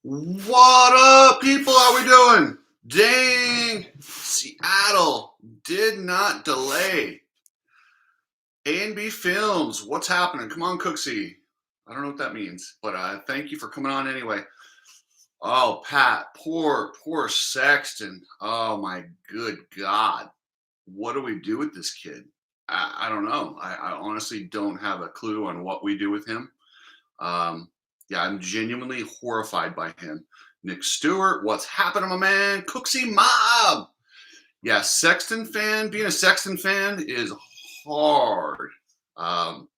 What up, people? How we doing? Dang, Seattle did not delay. A&B Films, what's happening? Come on, Cooksey. I don't know what that means, but thank you for coming on anyway. Oh, Pat, poor Sexton. Oh my good God. What do we do with this kid? I don't know. I honestly don't have a clue on what we do with him. Um, yeah, I'm genuinely horrified by him. Nick Stewart, what's happening, my man? Cooksey Mob. Yeah, Sexton fan. Being a Sexton fan is hard. Um,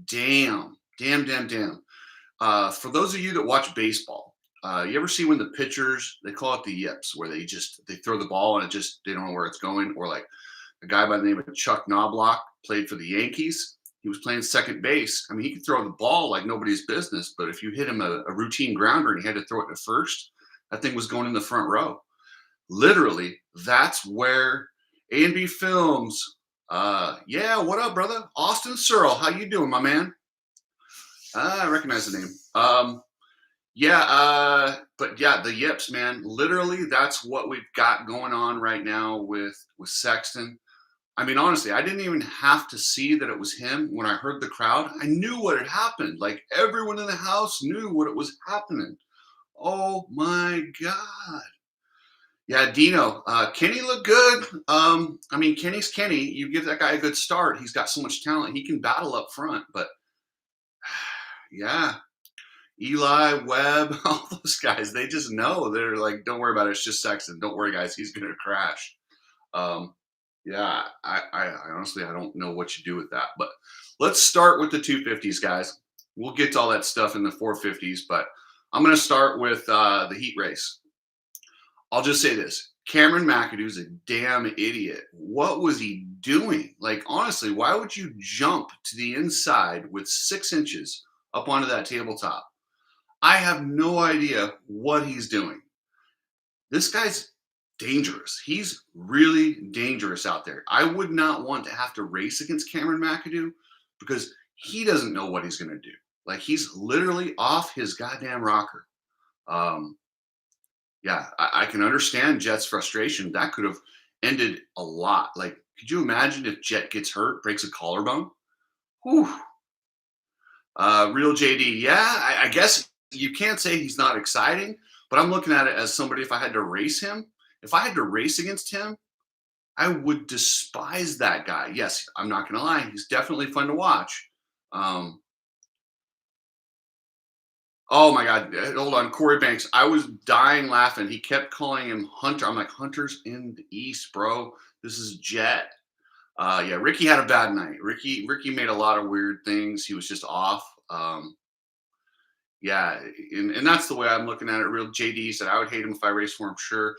damn. For those of you that watch baseball, you ever see when the pitchers, they call it the yips, where they throw the ball and they don't know where it's going, or like a guy by the name of Chuck Knobloch played for the Yankees. He was playing second base. I mean, he could throw the ball like nobody's business, but if you hit him a routine grounder and he had to throw it to first, that thing was going in the front row. Literally, that's where A&B Films. Yeah, what up, brother? Austin Searle, how you doing, my man? I recognize the name. But yeah, the yips, man. Literally, that's what we've got going on right now with Sexton. I mean, honestly, I didn't even have to see that it was him. When I heard the crowd, I knew what had happened. Like everyone in the house knew what it was happening. Oh my God. Yeah, Dino. Kenny looked good. I mean, Kenny's Kenny. You give that guy a good start. He's got so much talent. He can battle up front. But yeah, Eli, Webb, all those guys, they just know. They're like, don't worry about it. It's just Sexton. Don't worry, guys. He's going to crash. Um, yeah, I honestly, I don't know what you do with that. But let's start with the 250s, guys. We'll get to all that stuff in the 450s. But I'm going to start with the heat race. I'll just say this. Cameron McAdoo's a damn idiot. What was he doing? Like, honestly, why would you jump to the inside with 6 inches up onto that tabletop? I have no idea what he's doing. This guy's dangerous. He's really dangerous out there. I would not want to have to race against Cameron McAdoo because he doesn't know what he's going to do. Like, he's literally off his goddamn rocker. Yeah, I can understand Jett's frustration. That could have ended a lot. Like, could you imagine if Jett gets hurt, breaks a collarbone? Whew. Real JD, yeah, I guess you can't say he's not exciting, but I'm looking at it as somebody, if I had to race him, if I had to race against him, I would despise that guy. Yes, I'm not going to lie. He's definitely fun to watch. Oh my God. Hold on. Corey Banks. I was dying laughing. He kept calling him Hunter. I'm like, Hunter's in the East, bro. This is Jett. Yeah, Ricky had a bad night. Ricky made a lot of weird things. He was just off. Yeah, and that's the way I'm looking at it. Real JD said I would hate him if I raced for him, sure.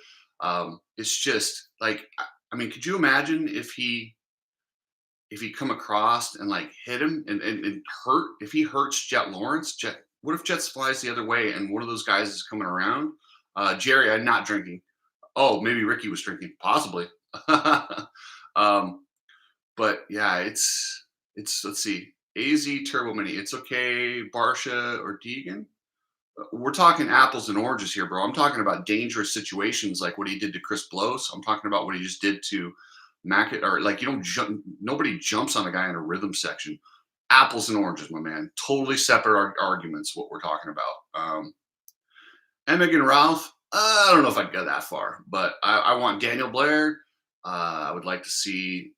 It's just like, I mean, could you imagine if he come across and like hit him and hurt, if he hurts Jett Lawrence? What if Jett flies the other way and one of those guys is coming around? Jerry, I'm not drinking. Oh, maybe Ricky was drinking, possibly. But yeah, it's let's see. AZ Turbo Mini. It's okay, Barsha or Deegan. We're talking apples and oranges here, bro. I'm talking about dangerous situations like what he did to Chris Blows. I'm talking about what he just did to Mackett, or like, you don't jump. Nobody jumps on a guy in a rhythm section. Apples and oranges, my man. Totally separate arguments. What we're talking about. Emig and Ralph. I don't know if I'd go that far, but I want Daniel Blair. I would like to see,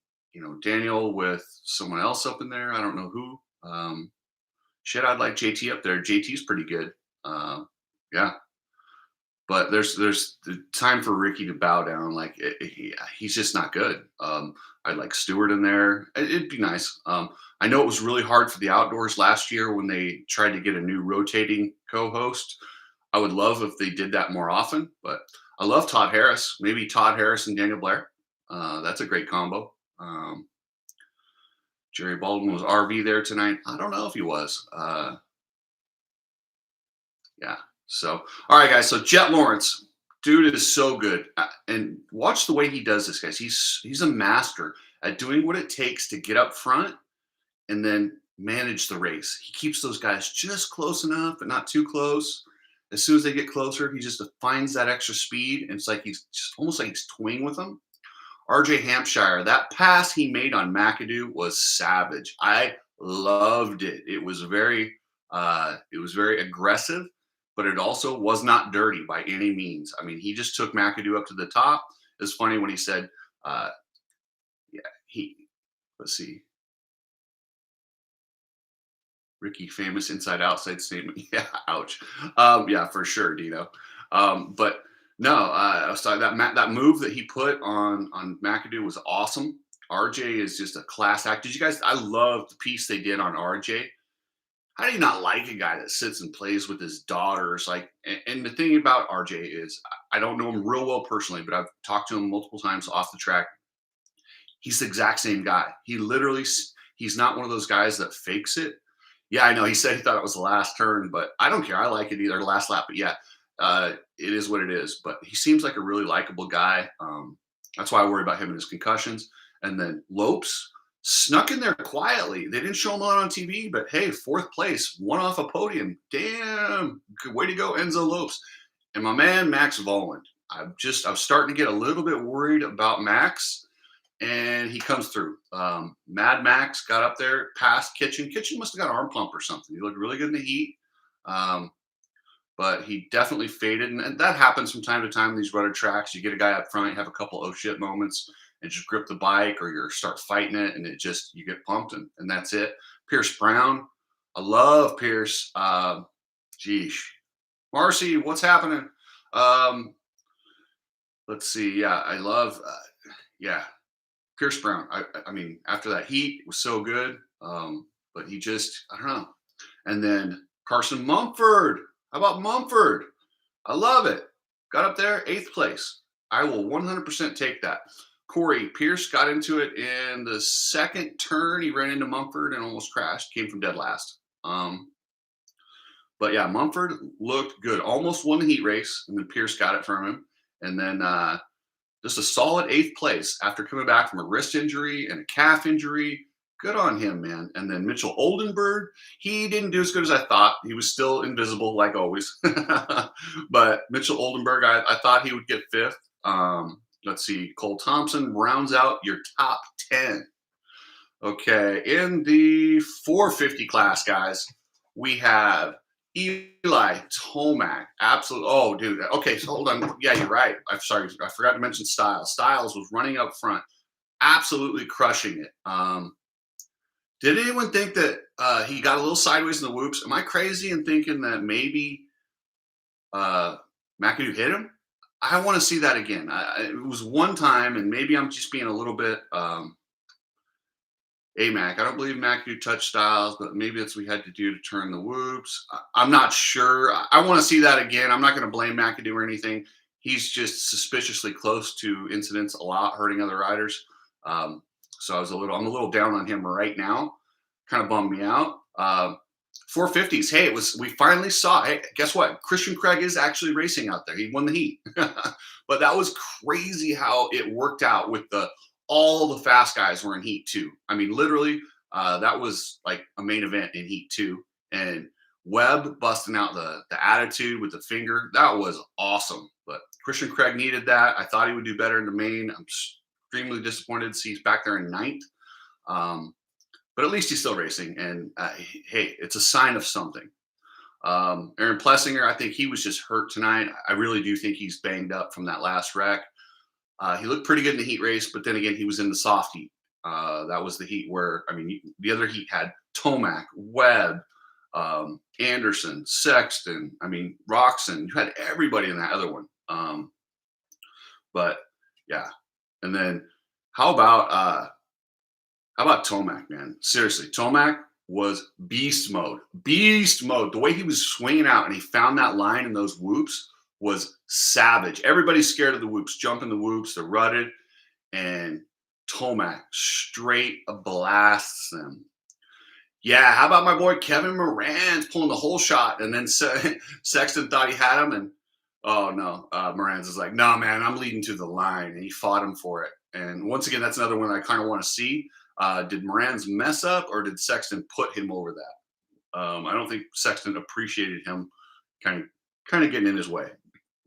Daniel with someone else up in there. I don't know who. Shit, I'd like JT up there. JT's pretty good. Yeah, but there's the time for Ricky to bow down. Like he's just not good. I'd like Stewart in there. It'd be nice. I know it was really hard for the outdoors last year when they tried to get a new rotating co-host. I would love if they did that more often, but I love Todd Harris. Maybe Todd Harris and Daniel Blair. That's a great combo. Jerry Baldwin was RV there tonight. I don't know if he was. Yeah. So, all right, guys. So Jett Lawrence, dude is so good, and watch the way he does this, guys. He's a master at doing what it takes to get up front and then manage the race. He keeps those guys just close enough, but not too close. As soon as they get closer, he just finds that extra speed. And it's like he's just almost like he's toying with them. RJ Hampshire, that pass he made on McAdoo was savage. I loved it. It was very aggressive, but it also was not dirty by any means. I mean, he just took McAdoo up to the top. It's funny when he said, uh, yeah, let's see, Ricky famous inside outside statement. Yeah, ouch. Yeah, for sure, Dino. But no, so that move that he put on McAdoo was awesome. RJ is just a class act. Did you guys? I love the piece they did on RJ. How do you not like a guy that sits and plays with his daughters? Like, and the thing about RJ is, I don't know him real well personally, but I've talked to him multiple times off the track. He's the exact same guy. He's not one of those guys that fakes it. Yeah, I know. He said he thought it was the last turn, but I don't care. I like it either. Last lap, but yeah, it is what it is. But he seems like a really likable guy. That's why I worry about him and his concussions. And then Lopes snuck in there quietly. They didn't show him on TV, but hey, fourth place, one off a podium. Damn, good way to go, Enzo Lopes. And my man Max Voland. I'm starting to get a little bit worried about Max, and he comes through. Mad Max got up there past Kitchen. Kitchen must have got an arm pump or something. He looked really good in the heat. But he definitely faded. And that happens from time to time in these rudder tracks. You get a guy up front, you have a couple oh shit moments and just grip the bike or you start fighting it and you get pumped and that's it. Pierce Brown. I love Pierce. Geesh. Marcy, what's happening? Let's see. Yeah, I love, yeah, Pierce Brown. I mean, after that heat, it was so good. But he just, I don't know. And then Carson Mumford. How about Mumford? I love it. Got up there, 8th place. I will 100% take that. Corey Pierce got into it in the second turn. He ran into Mumford and almost crashed. Came from dead last. But yeah, Mumford looked good. Almost won the heat race, and then Pierce got it from him. And then just a solid 8th place after coming back from a wrist injury and a calf injury. Good on him, man. And then Mitchell Oldenburg, he didn't do as good as I thought. He was still invisible, like always. But Mitchell Oldenburg, I thought he would get 5th. Let's see. Cole Thompson rounds out your top 10. Okay. In the 450 class, guys, we have Eli Tomac. Absolutely. Oh, dude. Okay. So hold on. Yeah, you're right. I'm sorry. I forgot to mention Styles. Styles was running up front, absolutely crushing it. Did anyone think that he got a little sideways in the whoops? Am I crazy in thinking that maybe McAdoo hit him? I want to see that again. It was one time, and maybe I'm just being a little bit AMAC. I don't believe McAdoo touched Styles, but maybe that's what we had to do to turn the whoops. I'm not sure. I want to see that again. I'm not going to blame McAdoo or anything. He's just suspiciously close to incidents a lot, hurting other riders. So I'm a little down on him right now. Kind of bummed me out. 450s. Hey, we finally saw. Hey, guess what? Christian Craig is actually racing out there. He won the heat. But that was crazy how it worked out with all the fast guys were in heat 2. I mean, literally, that was like a main event in heat 2. And Webb busting out the attitude with the finger. That was awesome. But Christian Craig needed that. I thought he would do better in the main. I'm extremely disappointed to see he's back there in 9th. But at least he's still racing. And hey, it's a sign of something. Aaron Plessinger, I think he was just hurt tonight. I really do think he's banged up from that last wreck. He looked pretty good in the heat race, but then again, he was in the soft heat. That was the heat where, I mean, the other heat had Tomac, Webb, Anderson, Sexton, I mean, Roxon. You had everybody in that other one. But yeah. And then how about Tomac, man? Seriously, Tomac was beast mode. Beast mode. The way he was swinging out and he found that line in those whoops was savage. Everybody's scared of the whoops, jumping the whoops, they're rutted, and Tomac straight blasts them. Yeah, how about my boy Kevin Moran's pulling the whole shot, and then Sexton thought he had him, and oh no, Moran's is like, no man, I'm leading to the line, and he fought him for it. And once again, that's another one I kind of want to see. Did Moran's mess up, or did Sexton put him over that? I don't think Sexton appreciated him kind of getting in his way.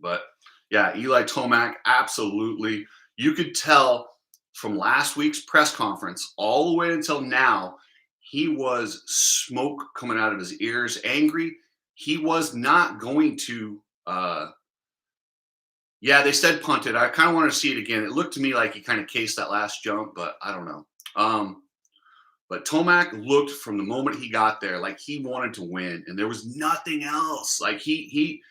But yeah, Eli Tomac, absolutely. You could tell from last week's press conference all the way until now, he was smoke coming out of his ears, angry. He was not going to. Yeah, they said punted. I kind of want to see it again. It looked to me like he kind of cased that last jump, but I don't know. But Tomac looked from the moment he got there like he wanted to win, and there was nothing else. Like he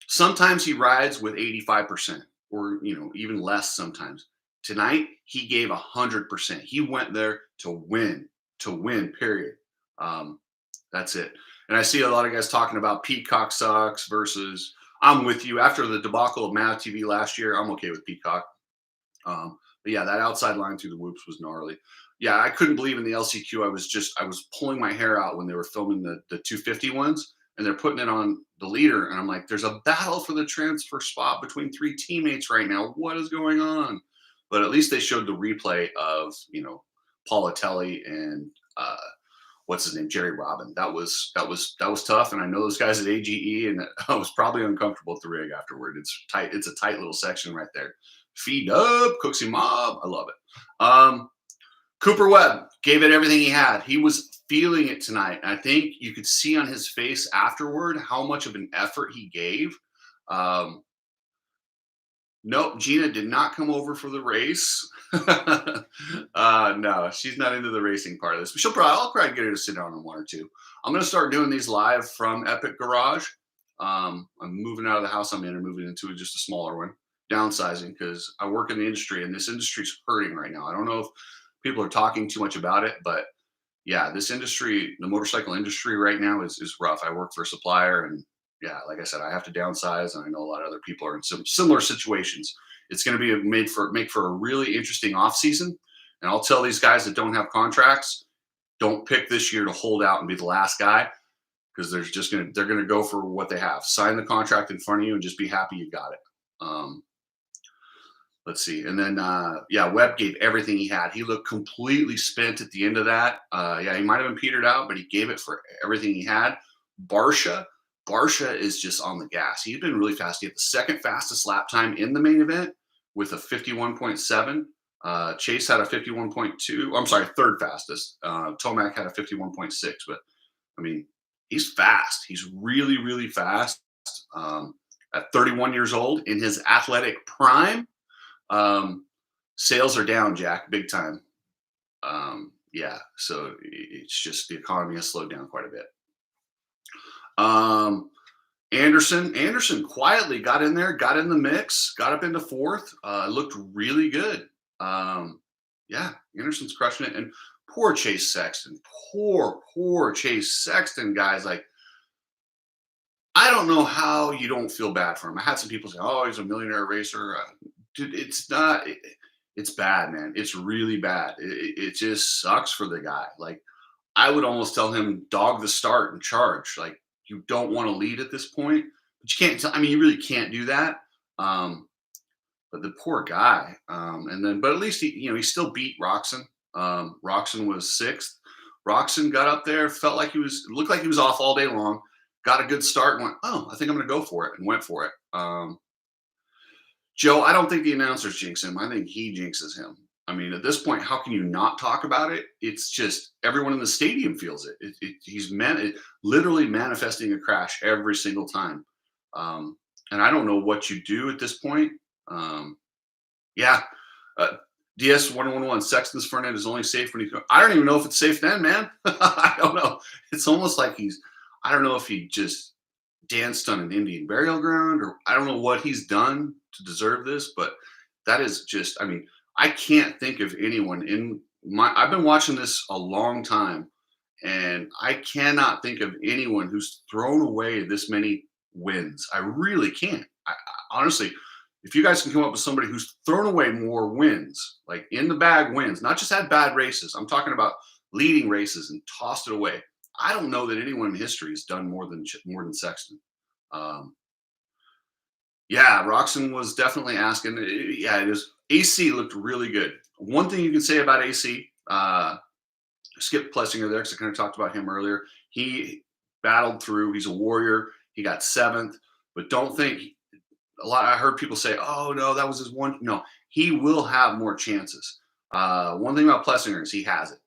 sometimes he rides with 85%, or even less sometimes. Tonight he gave 100%. He went there to win. Period. Um, that's it. And I see a lot of guys talking about Peacock sucks versus. I'm with you. After the debacle of Mav TV last year, I'm okay with Peacock. But yeah, that outside line through the whoops was gnarly. Yeah, I couldn't believe in the LCQ. I was pulling my hair out when they were filming the 250 ones, and they're putting it on the leader, and I'm like, there's a battle for the transfer spot between three teammates right now. What is going on? But at least they showed the replay of Paulatelli and what's his name, Jerry Robin. That was tough, and I know those guys at AGE, and I was probably uncomfortable at the rig afterward. It's tight. It's a tight little section right there. Feed up, Cooksy Mob. I love it. Cooper Webb gave it everything he had. He was feeling it tonight. I think you could see on his face afterward how much of an effort he gave. Nope, Gina did not come over for the race. No, she's not into the racing part of this. But I'll probably get her to sit down on one or two. I'm going to start doing these live from Epic Garage. I'm moving out of the house I'm in and moving into just a smaller one, downsizing because I work in the industry, and this industry's hurting right now. I don't know if people are talking too much about it, but yeah, this industry, the motorcycle industry right now is rough. I work for a supplier, and yeah, like I said, I have to downsize, and I know a lot of other people are in some similar situations. It's going to be make for a really interesting off season. And I'll tell these guys that don't have contracts, don't pick this year to hold out and be the last guy, because they're gonna go for what they have. Sign the contract in front of you and just be happy you got it. Let's see. And then, yeah, Webb gave everything he had. He looked completely spent at the end of that. Yeah, he might have been petered out, but he gave it for everything he had. Barsha is just on the gas. He's been really fast. He had the second fastest lap time in the main event with a 51.7. Chase had a 51.2. I'm sorry, third fastest. Tomac had a 51.6. But, I mean, he's fast. He's really, really fast. At 31 years old, in his athletic prime, sales are down, Jack, big time. Yeah, so it's just the economy has slowed down quite a bit. Anderson quietly got in there, got in the mix, got up into fourth. Looked really good. Yeah, Anderson's crushing it. And poor Chase Sexton, poor Chase Sexton, guys. Like, I don't know how you don't feel bad for him. I had some people say, "Oh, he's a millionaire racer." Dude, it's not. It's bad, man. It's really bad. It just sucks for the guy. Like, I would almost tell him, dog the start and charge. Like, you don't want to lead at this point, but you can't. I mean, you really can't do that. But the poor guy. But at least he still beat Roxon. Roxon was sixth. Roxon got up there, looked like he was off all day long. Got a good start and went, oh, I think I'm going to go for it, and went for it. Joe, I don't think the announcers jinx him. I think he jinxes him. I mean, at this point, how can you not talk about it? It's just everyone in the stadium feels it. He's literally manifesting a crash every single time. And I don't know what you do at this point. Yeah. DS1111, Sexton's front end is only safe when I don't even know if it's safe then, man. I don't know. It's almost like I don't know if he just danced on an Indian burial ground, or I don't know what he's done to deserve this, but that is just, I mean, I can't think of anyone I've been watching this a long time, and I cannot think of anyone who's thrown away this many wins. I really can't. I honestly, if you guys can come up with somebody who's thrown away more wins, like in the bag wins, not just had bad races. I'm talking about leading races and tossed it away. I don't know that anyone in history has done more than Sexton. Yeah, Roxon was definitely asking. Yeah, it is. AC looked really good. One thing you can say about AC, Skip Plessinger there because I kind of talked about him earlier. He battled through. He's a warrior. He got seventh, but don't think a lot. I heard people say, "Oh no, that was his one." No, he will have more chances. One thing about Plessinger is he has it.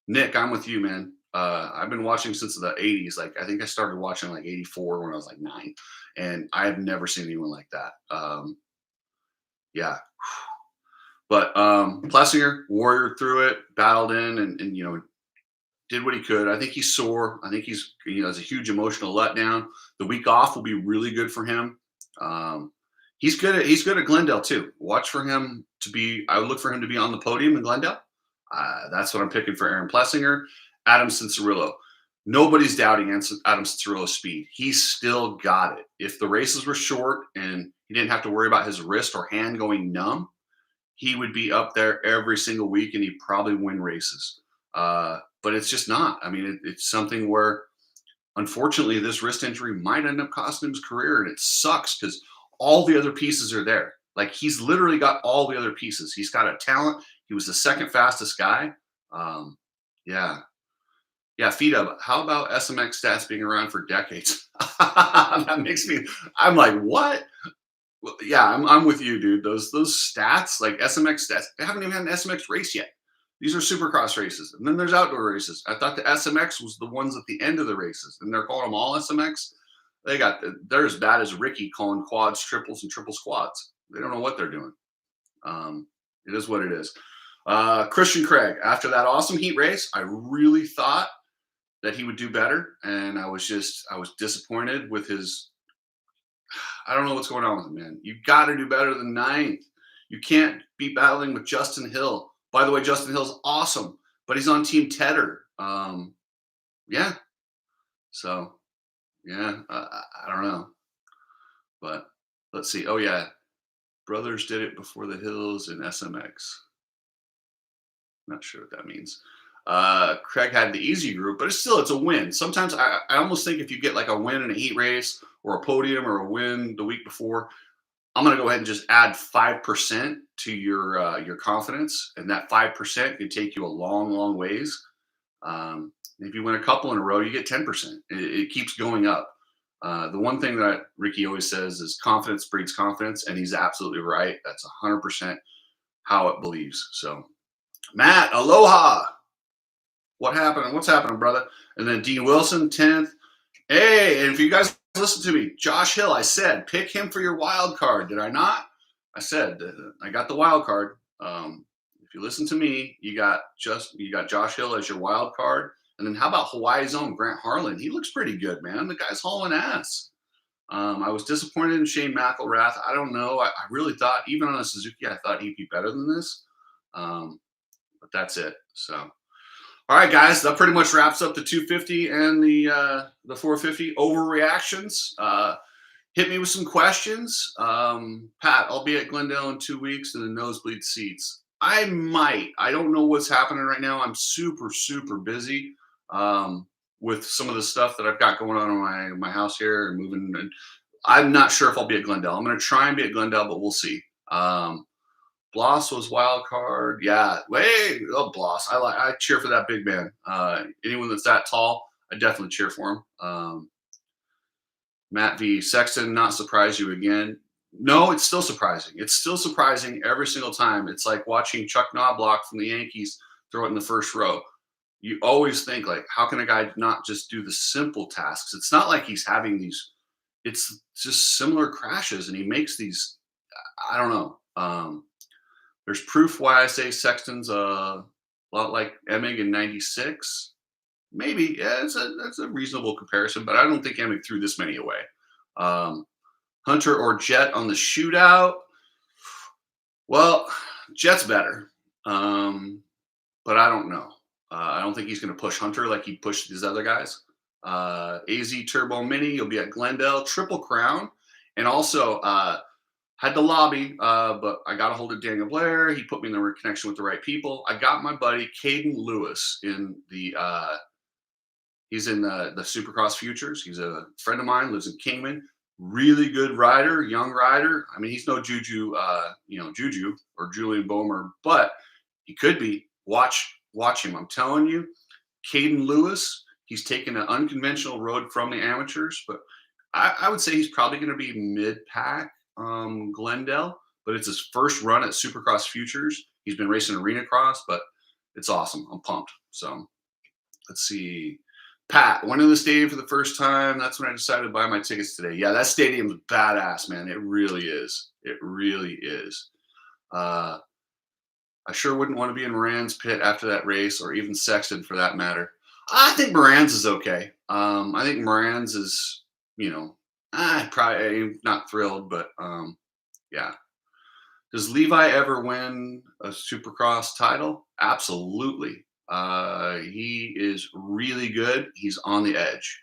Nick, I'm with you, man. I've been watching since the '80s. Like I think I started watching like '84 when I was like 9, and I have never seen anyone like that. Yeah, but Plessinger warrior through it, battled in, and did what he could. I think he's sore. I think has a huge emotional letdown. The week off will be really good for him. Um, he's good at Glendale too. Watch for him to be. I would look for him to be on the podium in Glendale. That's what I'm picking for Aaron Plessinger. Adam Cincerillo. Nobody's doubting Adam Cincerillo's speed. He's still got it. If the races were short and he didn't have to worry about his wrist or hand going numb, he would be up there every single week and he'd probably win races. But it's just not. I mean, it's something where, unfortunately, this wrist injury might end up costing him his career, and it sucks because all the other pieces are there. Like he's literally got all the other pieces. He's got a talent. He was the second fastest guy. Um, yeah, yeah. Feed up. How about SMX stats being around for decades? That makes me. I'm like, what? Well, yeah, I'm with you, dude. Those stats, like SMX stats, they haven't even had an SMX race yet. These are supercross races, and then there's outdoor races. I thought the SMX was the ones at the end of the races, and they're calling them all SMX. They're as bad as Ricky calling quads triples and triple squads. They don't know what they're doing. It is what it is. Christian Craig, after that awesome heat race, I really thought that he would do better, and I was disappointed with his. I don't know what's going on with him, man. You got to do better than ninth. You can't be battling with Justin Hill. By the way, Justin Hill's awesome, but he's on Team Tedder. Yeah. So, yeah, I don't know. But let's see. Oh, yeah. Brothers did it before the Hills in SMX. Not sure what that means. Craig had the easy group, but it's a win. Sometimes I almost think if you get like a win in a heat race or a podium or a win the week before, I'm going to go ahead and just add 5% to your confidence, and that 5% can take you a long, long ways. If you win a couple in a row, you get 10%. It keeps going up. The one thing that Ricky always says is confidence breeds confidence, and he's absolutely right. That's 100% how it believes. So, Matt, aloha. What happened? What's happening, brother? And then Dean Wilson, 10th. Hey, and if you guys listen to me, Josh Hill, I said, pick him for your wild card. Did I not? I said, I got the wild card. If you listen to me, you got Josh Hill as your wild card. And then how about Hawaii's own Grant Harlan? He looks pretty good, man. The guy's hauling ass. I was disappointed in Shane McElrath. I don't know. I really thought, even on a Suzuki, I thought he'd be better than this. But that's it. So. All right, guys, that pretty much wraps up the 250 and the 450 overreactions. Hit me with some questions. Pat, I'll be at Glendale in 2 weeks in the nosebleed seats. I might. I don't know what's happening right now. I'm super, super busy with some of the stuff that I've got going on in my house here and moving. And I'm not sure if I'll be at Glendale. I'm going to try and be at Glendale, but we'll see. Bloss was wild card. Yeah. Bloss. I cheer for that big man. Anyone that's that tall, I definitely cheer for him. Matt V. Sexton, not surprise you again. No, it's still surprising. It's still surprising every single time. It's like watching Chuck Knobloch from the Yankees throw it in the first row. You always think, like, how can a guy not just do the simple tasks? It's not like he's having these, it's just similar crashes, and he makes these, I don't know. There's proof why I say Sexton's a lot like Emig in '96. Maybe, yeah, that's a reasonable comparison, but I don't think Emig threw this many away. Hunter or Jett on the shootout? Well, Jett's better, but I don't know. I don't think he's going to push Hunter like he pushed these other guys. AZ Turbo Mini, you'll be at Glendale, Triple Crown, and also had to lobby, but I got a hold of Daniel Blair. He put me in the connection with the right people. I got my buddy Caden Lewis in the he's in the Supercross Futures. He's a friend of mine, lives in Kingman. Really good rider, young rider. I mean, he's no Juju, Juju or Julian Bomer, but he could be. Watch him. I'm telling you, Caden Lewis, he's taken an unconventional road from the amateurs, but I would say he's probably going to be mid-pack Glendale, but it's his first run at Supercross Futures. He's been racing arena cross, but it's awesome. I'm pumped. So let's see. Pat, went in the stadium for the first time. That's when I decided to buy my tickets today. Yeah, that stadium's badass, man. It really is. It really is. Uh, I sure wouldn't want to be in Moran's pit after that race, or even Sexton for that matter. I think Moran's is okay. I think Moran's is, you know, probably not thrilled, but yeah. Does Levi ever win a Supercross title? Absolutely. He is really good. He's on the edge.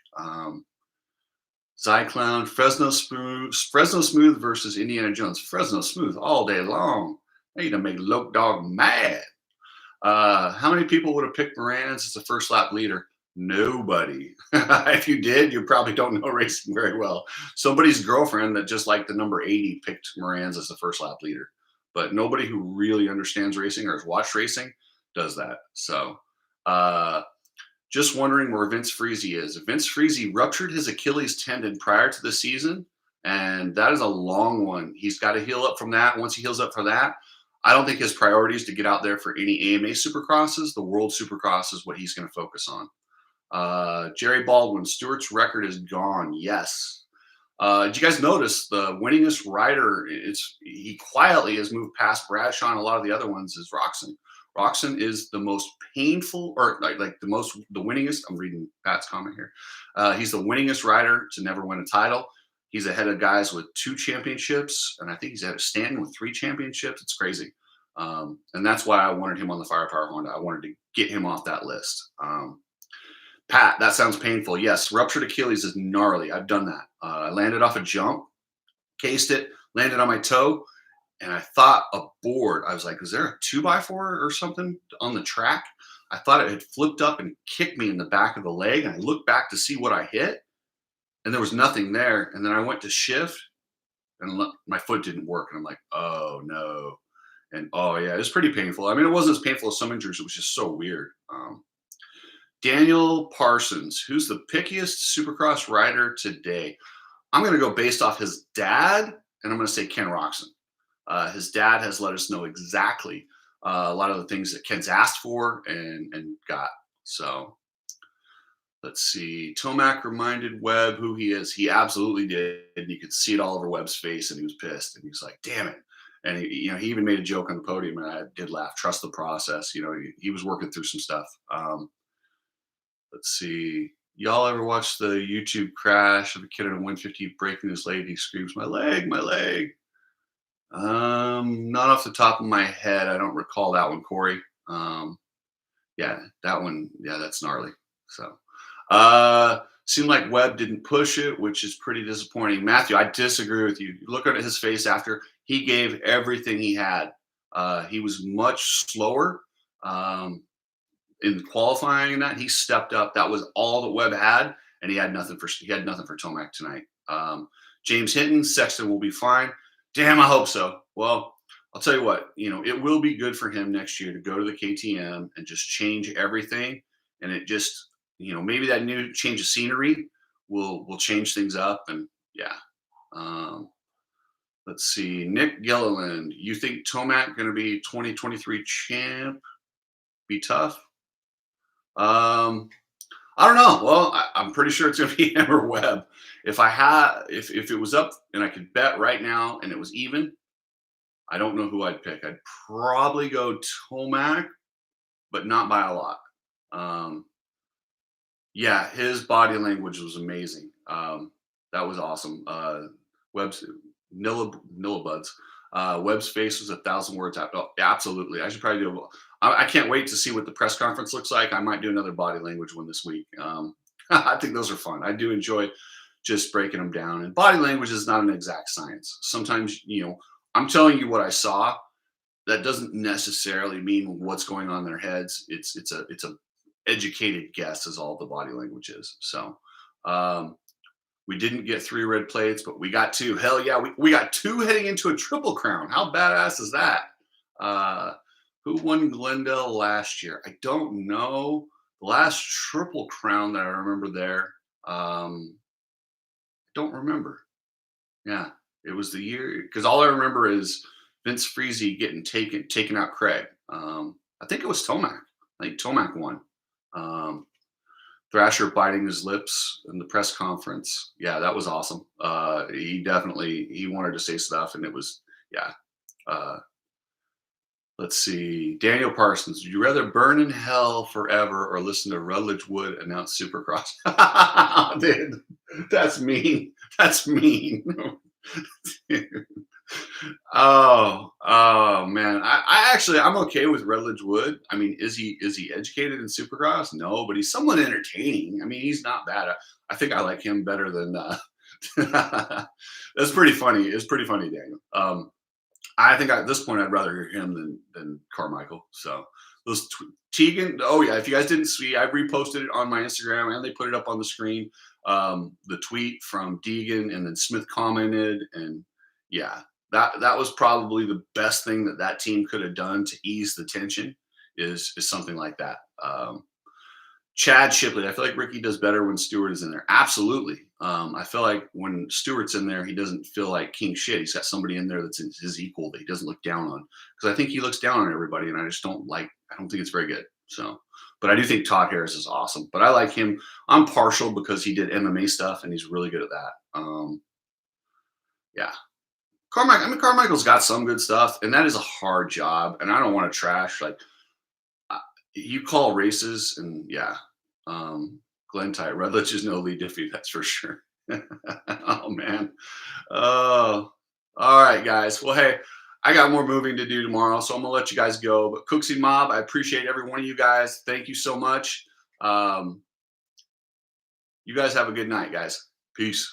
Zyclown, Fresno Smooth versus Indiana Jones. Fresno Smooth all day long. They need to make Loke Dog mad. How many people would have picked Moran's as the first lap leader? Nobody. If you did, you probably don't know racing very well. Somebody's girlfriend that just liked the number 80 picked Moran's as the first lap leader. But nobody who really understands racing or has watched racing does that. So just wondering where Vince Freezy is. Vince Freezy ruptured his Achilles tendon prior to the season, and that is a long one. He's got to heal up from that. Once he heals up for that, I don't think his priority is to get out there for any AMA Supercrosses. The World Supercross is what he's going to focus on. Jerry Baldwin, Stewart's record is gone. Yes. Did you guys notice the winningest rider? He quietly has moved past Bradshaw and a lot of the other ones. Is Roxon. Roxon is the most painful, or the winningest. I'm reading Pat's comment here. He's the winningest rider to never win a title. He's ahead of guys with 2 championships, and I think he's ahead of Stanton with 3 championships. It's crazy. And that's why I wanted him on the Firepower Honda. I wanted to get him off that list. Pat, that sounds painful. Yes, ruptured Achilles is gnarly. I've done that. I landed off a jump, cased it, landed on my toe, and I thought a board. I was like, is there a 2x4 or something on the track? I thought it had flipped up and kicked me in the back of the leg, and I looked back to see what I hit, and there was nothing there. And then I went to shift, and my foot didn't work, and I'm like, oh no. And oh yeah, it was pretty painful. I mean, it wasn't as painful as some injuries. It was just so weird. Daniel Parsons, who's the pickiest Supercross rider today? I'm going to go based off his dad, and I'm going to say Ken Roxon. His dad has let us know exactly a lot of the things that Ken's asked for and got. So let's see. Tomac reminded Webb who he is. He absolutely did. And you could see it all over Webb's face, and he was pissed. And he was like, damn it. And he even made a joke on the podium, and I did laugh. Trust the process. He was working through some stuff. Let's see. Y'all ever watch the YouTube crash of a kid in a 150 breaking his leg? He screams, my leg, my leg. Not off the top of my head. I don't recall that one, Corey. Yeah, that one. Yeah, that's gnarly. So, seemed like Webb didn't push it, which is pretty disappointing. Matthew, I disagree with you. Look at his face after. He gave everything he had. He was much slower. In qualifying and that, he stepped up. That was all that Webb had, and he had nothing for Tomac tonight. James Hinton, Sexton will be fine. Damn, I hope so. Well, I'll tell you what, it will be good for him next year to go to the KTM and just change everything. And it just, maybe that new change of scenery will change things up. And yeah. Let's see. Nick Gilliland, you think Tomac going to be 2023 champ? Be tough? I don't know. Well, I'm pretty sure it's going to be him or Webb. If it was up and I could bet right now and it was even, I don't know who I'd pick. I'd probably go Tomac, but not by a lot. Yeah, his body language was amazing. That was awesome. Webb's Nillabuds. Webb's face was 1,000 words. Oh, absolutely. I should probably do. I can't wait to see what the press conference looks like. I might do another body language one this week. I think those are fun. I do enjoy just breaking them down. And body language is not an exact science. Sometimes, I'm telling you what I saw. That doesn't necessarily mean what's going on in their heads. It's a educated guess is all the body language is. So we didn't get 3 red plates, but we got 2. Hell yeah, we got 2 heading into a triple crown. How badass is that? Who won Glendale last year? I don't know. The last Triple Crown that I remember there, don't remember. Yeah, it was the year because all I remember is Vince Freezy getting taken out Craig. I think it was Tomac. I think Tomac won. Um, Thrasher biting his lips in the press conference. Yeah, that was awesome. He wanted to say stuff, and it was yeah. Uh, let's see. Daniel Parsons. Would you rather burn in hell forever or listen to Rutledge Wood announce Supercross? Dude, that's mean. That's mean. Oh man. I actually I'm okay with Rutledge Wood. I mean, is he educated in Supercross? No, but he's somewhat entertaining. I mean, he's not bad. I think I like him better than that's pretty funny. It's pretty funny, Daniel. I think at this point I'd rather hear him than Carmichael. So those Tegan. Oh yeah, if you guys didn't see, I reposted it on my Instagram and they put it up on the screen. The tweet from Deegan and then Smith commented and yeah, that was probably the best thing that team could have done to ease the tension is something like that. Chad Shipley. I feel like Ricky does better when Stewart is in there. Absolutely. I feel like when Stewart's in there, he doesn't feel like king shit. He's got somebody in there that's his equal that he doesn't look down on. Because I think he looks down on everybody, and I just don't like. I don't think it's very good. So, but I do think Todd Harris is awesome. But I like him. I'm partial because he did MMA stuff, and he's really good at that. Yeah, Carmichael. I mean, Carmichael's got some good stuff, and that is a hard job. And I don't want to trash like you call races and yeah, Glenn Tye, Rutledge is no Lee Diffie, that's for sure. Oh man. Oh, all right, guys. Well, hey, I got more moving to do tomorrow, so I'm gonna let you guys go. But Cooksy Mob, I appreciate every one of you guys. Thank you so much. You guys have a good night, guys. Peace.